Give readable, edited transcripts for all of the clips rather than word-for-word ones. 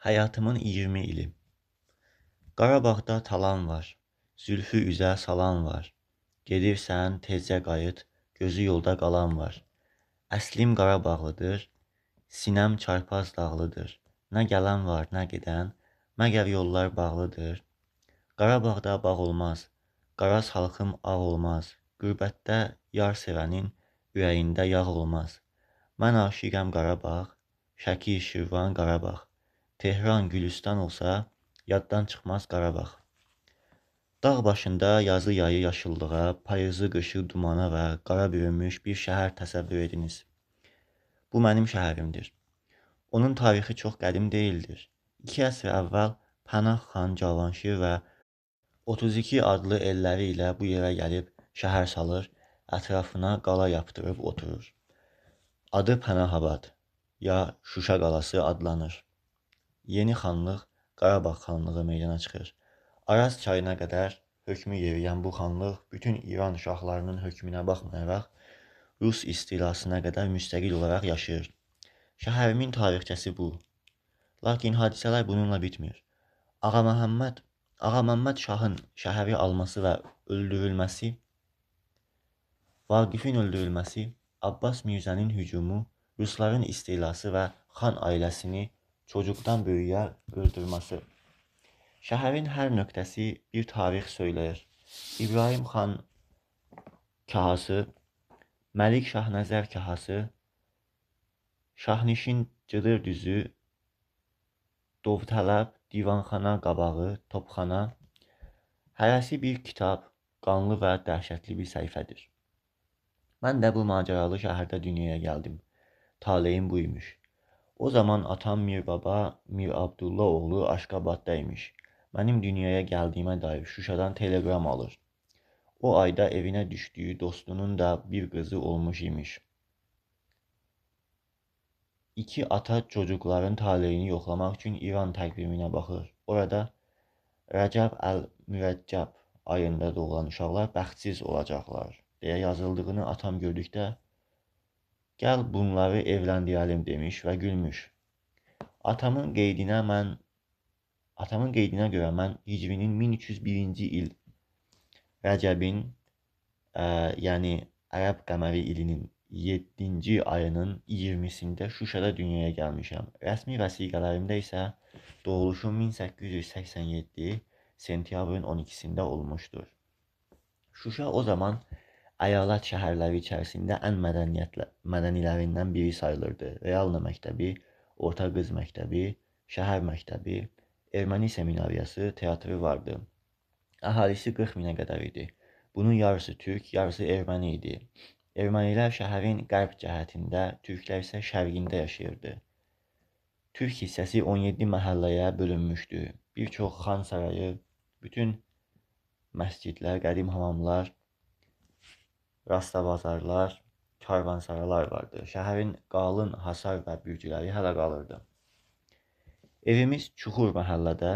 Həyatımın 20 ili. Qarabağda talan var, zülfü üzə salan var. Gedirsən, tezcə qayıt, gözü yolda qalan var. Əslim Qarabağlıdır, sinəm çarpaz dağlıdır. Nə gələn var, nə gedən, məgər yollar bağlıdır. Qarabağda bağ olmaz, qaraz xalqım ağ olmaz. Qürbətdə yar sevənin ürəyində yağ olmaz. Mən aşiqəm Qarabağ, Şəki, Şirvan, Qarabağ. Tehran, Gülüstan olsa, yaddan çıxmaz Qarabağ. Dağ başında yazı yayı yaşıllığa, payızı qışı dumana və qara bürünmüş bir şəhər təsəvvür ediniz. Bu mənim şəhərimdir. Onun tarixi çox qədim deyildir. 2 əsr əvvəl Pənah xan Cavanşir və 32 adlı elləri ilə bu yerə gəlib şəhər salır, ətrafına qala yapdırıb oturur. Adı Pənahabad ya Şuşa qalası adlanır. Yeni xanlıq Qarabağ xanlığı meydana çıxır. Araz çayına qədər hökmü yeriyən bu xanlıq bütün İran şahlarının hökmünə baxmayaraq Rus istilasına qədər müstəqil olaraq yaşayır. Şəhərimin tarixçəsi bu. Lakin hadisələr bununla bitmir. Ağa Məhəmməd Şahın şəhəri alması və öldürülməsi, Vaqifin öldürülməsi, Abbas Mirzənin hücumu, Rusların istilası və xan ailəsini çocukdan böyüyə qırdırması. Şəhərin hər nöqtəsi bir tarix söyləyir. İbrahim xan kahası, Məlik Şahnəzər kahası, Şahnişin Cıdır düzü, Dovtələb, divanxana qabağı, topxana, hərəsi bir kitab, qanlı və dəhşətli bir səhifədir. Mən də bu macəralı şəhərdə dünyaya gəldim. Taleyim buymuş. O zaman atam Mir Baba, Mir Abdullah oğlu Aşqabadda imiş. Mənim dünyaya gəldiyimə dair Şuşadan telegram alır. O ayda evinə düşdüyü dostunun da bir qızı olmuş imiş. İki ata çocukların taleyini yoxlamaq üçün İran təqviminə baxır. Orada Rəcəb əl-Mürəccəb ayında doğulan uşaqlar bəxtsiz olacaqlar deyə yazıldığını atam gördükdə gəl bunları evləndirəlim demiş və gülmüş. Atamın qeydinə görə mən Hicrinin 1301-ci il Rəcəbin, yəni Ərəb qəməri ilinin 7-ci ayının 20-sində Şuşada dünyaya gəlmişəm. Rəsmi vəsiqələrimdə isə doğuluşum 1887 sentyabrın 12-sində olmuşdur. Şuşa o zaman əyalət şəhərləri içərisində ən mədənilərindən biri sayılırdı. Realna məktəbi, Orta qız məktəbi, şəhər məktəbi, erməni seminariyası, teatrı vardı. Əhalisi 40 minə qədər idi. Bunun yarısı türk, yarısı erməni idi. Ermənilər şəhərin qərb cəhətində, türklər isə şərqində yaşayırdı. Türk hissəsi 17 məhəlləyə bölünmüşdü. Bir çox xan sarayı, bütün məscidlər, qədim hamamlar, rastabazarlar, karvansaralar vardı. Şəhərin qalın hasar və bürcləri hələ qalırdı. Evimiz Çuxur məhəllədə,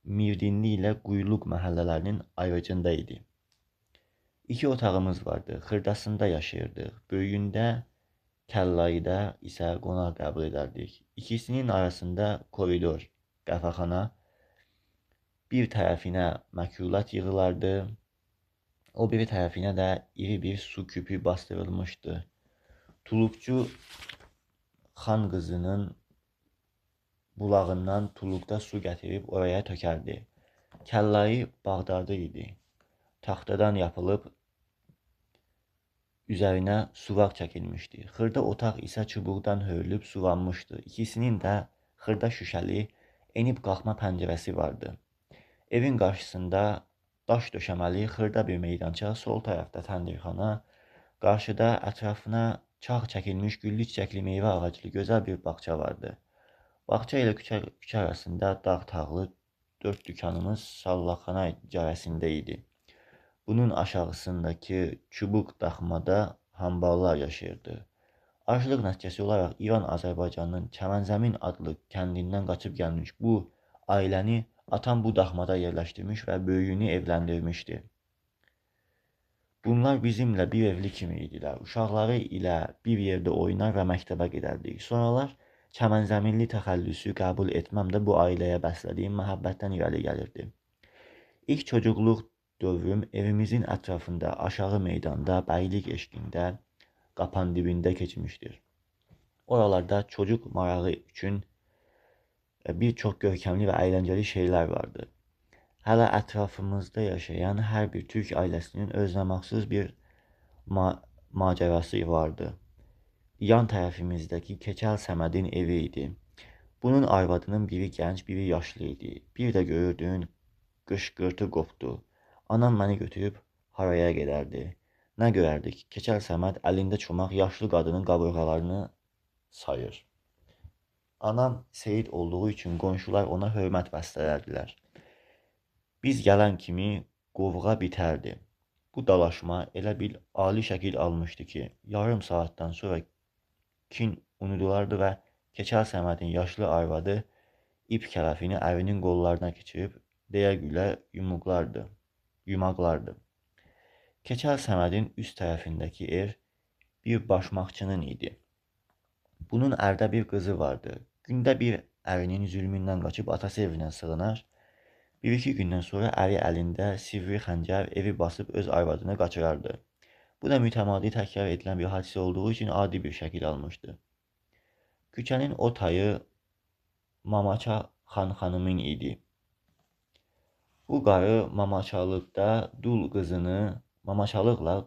Mirdinli ilə Quyuluq məhəllələrinin ayrıcında idi. 2 otağımız vardı, xırdasında yaşayırdıq. Böyüyündə Kəllayıda isə qonaq qəbul edərdik. İkisinin arasında koridor, qəfəxana, bir tərəfinə məkulat yığılardı, o biri tərəfinə də iri bir su küpü bastırılmışdı. Tuluqçu xan qızının bulağından tuluqda su gətirib oraya tökərdi. Kəllayı Bağdadı idi. Taxtadan yapılıb üzərinə suvaq çəkilmişdi. Xırda otaq isə çubuqdan hörülüb suvanmışdı. İkisinin də xırda şüşəli, enib qalxma pəncərəsi vardı. Evin qarşısında daş döşəməli xırda bir meydança, sol tərəfdə təndirxana, qarşıda ətrafına çağ çəkilmiş güllü çiçəkli meyvə ağaclı gözəl bir bağça vardı. Bağça ilə küçə arasında dağ-tağlı 4 dükanımız sallaxana icarəsində idi. Bunun aşağısındakı çubuq daxmada hamballar yaşayırdı. Aclıq nəticəsi olaraq İran-Azərbaycanın Çəmənzəmin adlı kəndindən qaçıb gəlmiş bu ailəni atam bu daxmada yerləşdirmiş və böyüyünü evləndirmişdi. Bunlar bizimlə bir evli kimi idilər. Uşaqları ilə bir yerdə oynar və məktəbə gedərdik. Sonralar Kəmənzəminli təxəllüsü qəbul etməm də bu ailəyə bəslədiyim məhəbbətdən irəli gəlirdi. İlk çocuqluq dövrüm evimizin ətrafında, aşağı meydanda, bəylik eşqində, qapan dibində keçmişdir. Oralarda çocuq marağı üçün bir çox görkəmli və əyləncəli şeylər vardı. Hələ ətrafımızda yaşayan hər bir türk ailəsinin özünəməxsus bir macərası vardı. Yan tərəfimizdəki Keçəl Səmədin evi idi. Bunun arvadının biri gənc, biri yaşlı idi. Bir də görürdün, qışqırtı qopdu. Anam məni götürüb haraya gedərdi. Nə görərdik? Keçəl Səməd əlində çomaq yaşlı qadının qabırğalarını sayır. Anam seyid olduğu üçün qonşular ona hörmət bəslədilər. Biz gələn kimi qovğa bitərdi. Bu dalaşma elə bil ali şəkil almışdı ki, yarım saatdan sonra kin unudulardı və Keçəl Səmədin yaşlı arvadı ip kələfini ərinin qollarına keçirib deyə-gülə yumaqlardı. Keçəl Səmədin üst tərəfindəki ev bir başmaqçının idi. Bunun ərdə bir qızı vardı. Gündə bir ərinin zülmündən qaçıb atası evinə sığınar. Bir-iki gündən sonra əri əlində sivri xəncər evi basıb öz arvadını qaçırardı. Bu da mütəmadi təkrar edilən bir hadisə olduğu üçün adi bir şəkil almışdı. Küçənin o tayı Mamaça xanımın idi. Bu qarı mamaçalıqla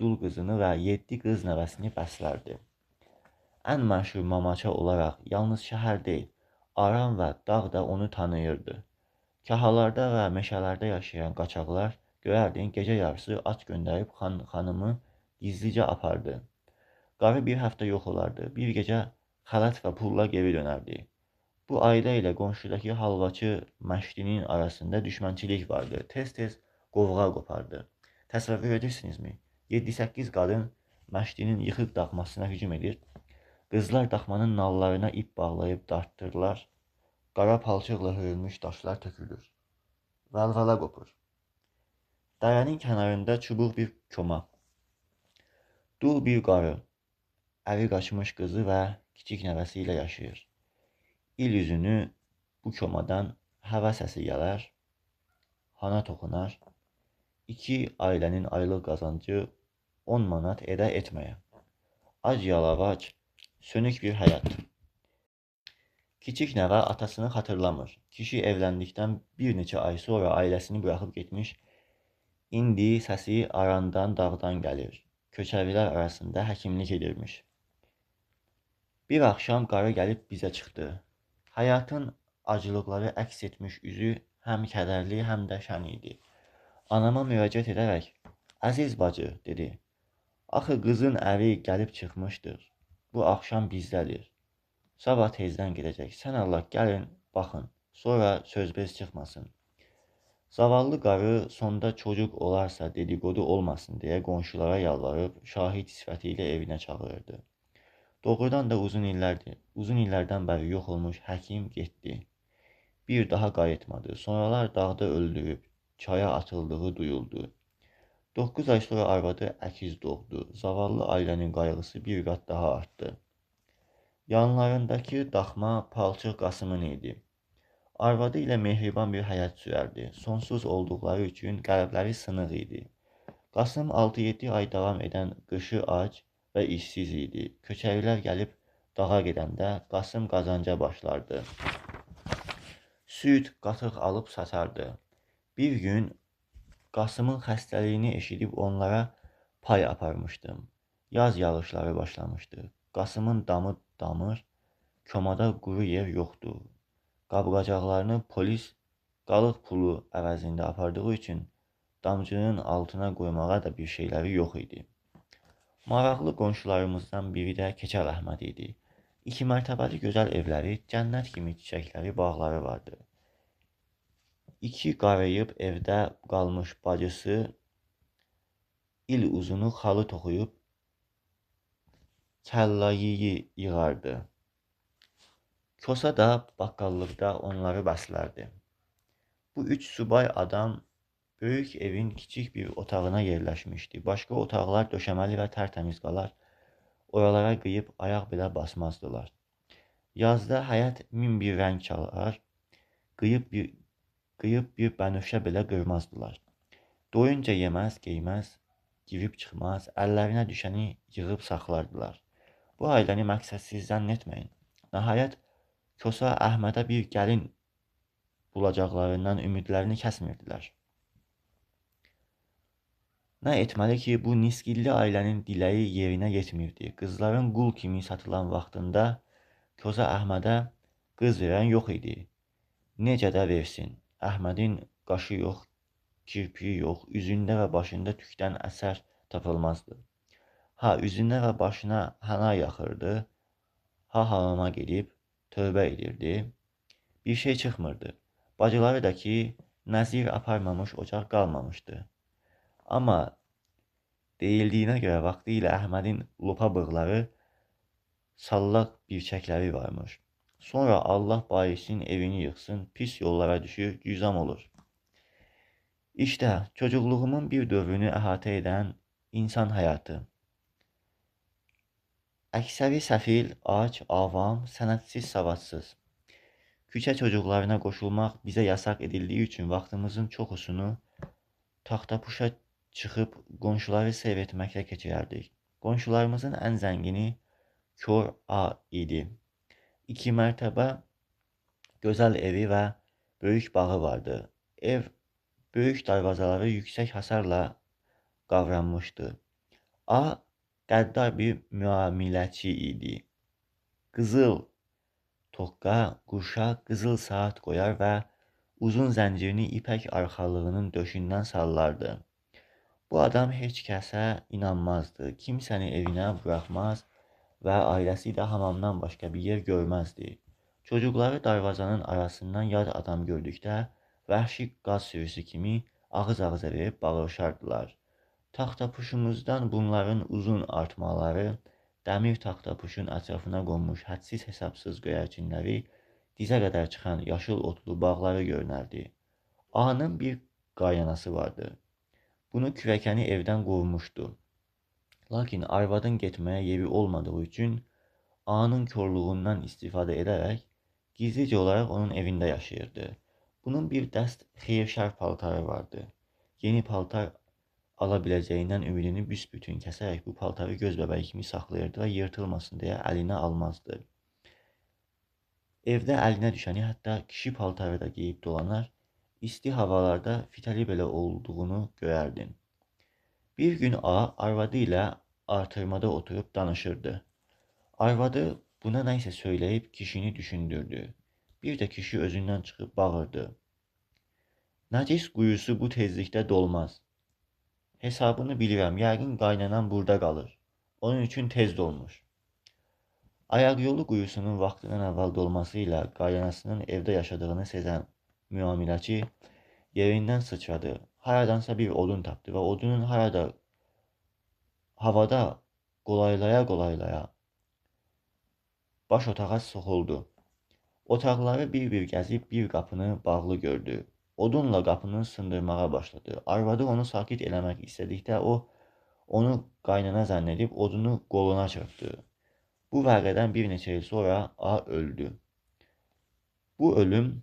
dul qızını və 7 qız nəvəsini bəslərdi. Ən məşhur mamaça olaraq yalnız şəhər deyil, Aran və dağ da onu tanıyırdı. Kahalarda və meşələrdə yaşayan qaçaqlar görərdin gecə yarısı at göndərib xanımı gizlicə apardı. Qarı bir həftə yox olardı, bir gecə xələt və pulla geri dönərdi. Bu ailə ilə qonşudakı halvaçı Məşdinin arasında düşmənçilik vardı. Tez-tez qovğa qopardı. Təsəvvür edirsinizmi? 7-8 qadın Məşdinin yıxıq daxmasına hücum edir. Qızlar daxmanın nallarına ip bağlayıb dartdırırlar. Qara palçıqla hörülmüş daşlar tökülür. Vəlvələ qopur. Dərənin kənarında çubuq bir koma. Dul bir qarı, əri qaçmış qızı və kiçik nəvəsi ilə yaşayır. İl üzünü bu komadan həvə səsi gələr, hana toxunar. 2 ailənin aylıq qazancı 10 manat edə etməyə. Ac yalavac, sönük bir həyat. Kiçik nəvə atasını xatırlamır. Kişi evləndikdən bir neçə ay sonra ailəsini buraxıb getmiş. İndi səsi Arandan, dağdan gəlir. Köçərilər arasında həkimlik edirmiş. Bir axşam qarı gəlib bizə çıxdı. Həyatın acılıqları əks etmiş üzü həm kədərli, həm də şən idi. Anama müraciət edərək, "Əziz bacı," dedi. "Axı qızın əri gəlib çıxmışdır. Bu axşam bizdədir. Sabah tezdən gedəcək. Sən Allah gəlin, baxın. Sonra söz-bez çıxmasın." Zavallı qarı sonda çocuq olarsa dedikodu olmasın deyə qonşulara yalvarıb şahid sifəti ilə evinə çağırırdı. Doğrudan da uzun illərdən bəri yox olmuş həkim getdi. Bir daha qayıtmadı. Sonralar dağda öldürüb, çaya atıldığı duyuldu. 9 ay sonra arvadı əkiz doğdu. Zavallı ailənin qayğısı bir qat daha artdı. Yanlarındakı daxma palçıq Qasımın idi. Arvadı ilə mehriban bir həyat sürərdi. Sonsuz olduqları üçün qəlbləri sınıq idi. Qasım 6-7 ay davam edən qışı ac və işsiz idi. Köçərilər gəlib dağa gedəndə Qasım qazanca başlardı. Süd, qatıq alıb satardı. Bir gün Qasımın xəstəliyini eşidib onlara pay aparmışdım. Yaz yağışları başlamışdı. Qasımın damı damır, komada quru yer yoxdur. Qab-qacaqlarını polis qalıq pulu əvəzində apardığı üçün damcının altına qoymağa da bir şeyləri yox idi. Maraqlı qonşularımızdan biri də Keçəl Əhməd idi. 2 mərtəbəli gözəl evləri, cənnət kimi çiçəkləri, bağları vardı. 2 qarıyıb evdə qalmış bacısı il uzunu xalı toxuyub kəllayı yığardı. Kosa da baqqallıqda onları bəslərdi. Bu 3 subay adam böyük evin kiçik bir otağına yerləşmişdi. Başqa otaqlar döşəməli və tərtəmiz qalar. Oralara qıyıb ayaq belə basmazdılar. Yazda həyat min bir rəng çalar, qıyıb bir bənövşə belə qırmazdılar. Doyunca yeməz, geyməz, girib çıxmaz, əllərinə düşəni yığıb saxlardılar. Bu ailəni məqsədsiz zənn etməyin. Nəhayət, Kosa Əhmədə bir gəlin bulacaqlarından ümidlərini kəsmirdilər. Nə etməli ki, bu nisgilli ailənin diləyi yerinə yetmirdi. Qızların qul kimi satılan vaxtında Kosa Əhmədə qız verən yox idi. Necə də versin. Əhmədin qaşı yox, kirpiyi yox, üzündə və başında tükdən əsər tapılmazdı. Üzünə və başına həna yaxırdı, hamama gedib tövbə edirdi. Bir şey çıxmırdı. Bacıları da ki, nəzir aparmamış ocaq qalmamışdı. Amma deyildiyinə görə vaxtilə Əhmədin lopa bığları, sallaq birçəkləri varmış. Sonra Allah baisin evini yıxsın, pis yollara düşür, güzam olur. İşte çocukluğumun bir dövrünü əhatə edən insan həyatı. Əksəri səfil, ac, avam, sənədsiz, savadsız. Küçə çocuklarına qoşulmaq bizə yasaq edildiyi üçün vaxtımızın çoxusunu taxtapuşa çıxıb qonşuları seyr etməklə keçirərdik. Qonşularımızın ən zəngini Kör A idi. 2 mərtəbə gözəl evi və böyük bağı vardı. Ev böyük darvazaları yüksək hasarla qavranmışdı. A qəddar bir müamiləçi idi. Qızıl toqqa, quşa qızıl saat qoyar və uzun zəncirini ipək arxalığının döşündən sallardı. Bu adam heç kəsə inanmazdı, kimsəni evinə buraxmaz və ailəsi də hamamdan başqa bir yer görməzdi. Çocukları darvazanın arasından yad adam gördükdə vəhşi qaz sürüsü kimi ağız-ağıza verib bağırışardılar. Taxtapuşumuzdan bunların uzun artmaları, dəmir taxtapuşun ətrafına qonmuş hədsiz hesabsız göyərçinləri, dizə qədər çıxan yaşıl otlu bağları görünərdi. A'nın bir qaynanası vardı. Bunu kürəkəni evdən qovmuşdu. Lakin arvadın getməyə yeri olmadığı üçün A'nın korluğundan istifadə edərək gizlicə olaraq onun evində yaşayırdı. Bunun bir dəst xeyirşər paltarı vardı. Yeni paltar ala biləcəyindən ümidini büsbütün kəsərək bu paltarı göz bəbəyi kimi saxlayırdı və yırtılmasın deyə əlinə almazdı. Evdə əlinə düşəni, hətta kişi paltarı da geyib dolanar, isti havalarda fitəli belə olduğunu görərdin. Bir gün A arvadı ilə artırmada oturub danışırdı. Arvadı buna nəysə söyləyib kişini düşündürdü. Bir də kişi özündən çıxıb bağırdı. Nəcis quyusu bu tezlikdə dolmaz. Hesabını bilirəm, yəqin qaynanam burada qalır. Onun üçün tez dolmuş. Ayaq yolu quyusunun vaxtından əvvəl dolması ilə qaynanasının evdə yaşadığını sezən müamiləçi yerindən sıçradı. Haradansa bir odun tapdı və odunun havada qolaylaya baş otağa soxuldu. Otaqları bir gəzib bir qapını bağlı gördü. Odunla qapını sındırmağa başladı. Arvadı onu sakit eləmək istədikdə o, onu qaynana zənn edib odunu qoluna çırpdı. Bu vəqədən bir neçə il sonra A öldü. Bu ölüm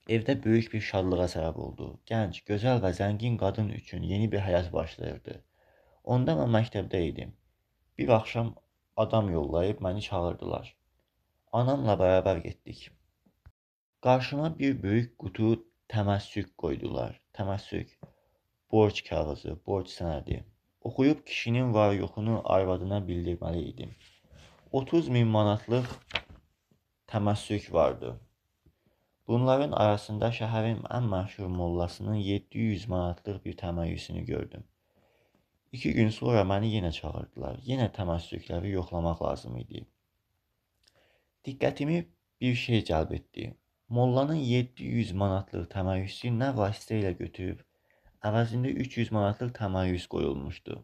evdə böyük bir şadlığa səbəb oldu. Gənc, gözəl və zəngin qadın üçün yeni bir həyat başlayırdı. Onda mən məktəbdə idim. Bir axşam adam yollayıb məni çağırdılar. Anamla bərabər getdik. Qarşıma bir böyük qutu təməssük qoydular. Təməssük, borc kağızı, borc sənədi. Oxuyub kişinin var yoxunu arvadına bildirməli idim. 30.000 manatlıq təməssük vardı. Bunların arasında şəhərin ən məşhur mollasının 700 manatlıq bir təməyyüsünü gördüm. 2 gün sonra məni yenə çağırdılar. Yenə təməssükləri yoxlamaq lazım idi. Diqqətimi bir şey cəlb etdi. Mollanın 700 manatlıq təməyyüsü nə vasitə ilə götürüb, əvəzində 300 manatlıq təməyyüs qoyulmuşdu.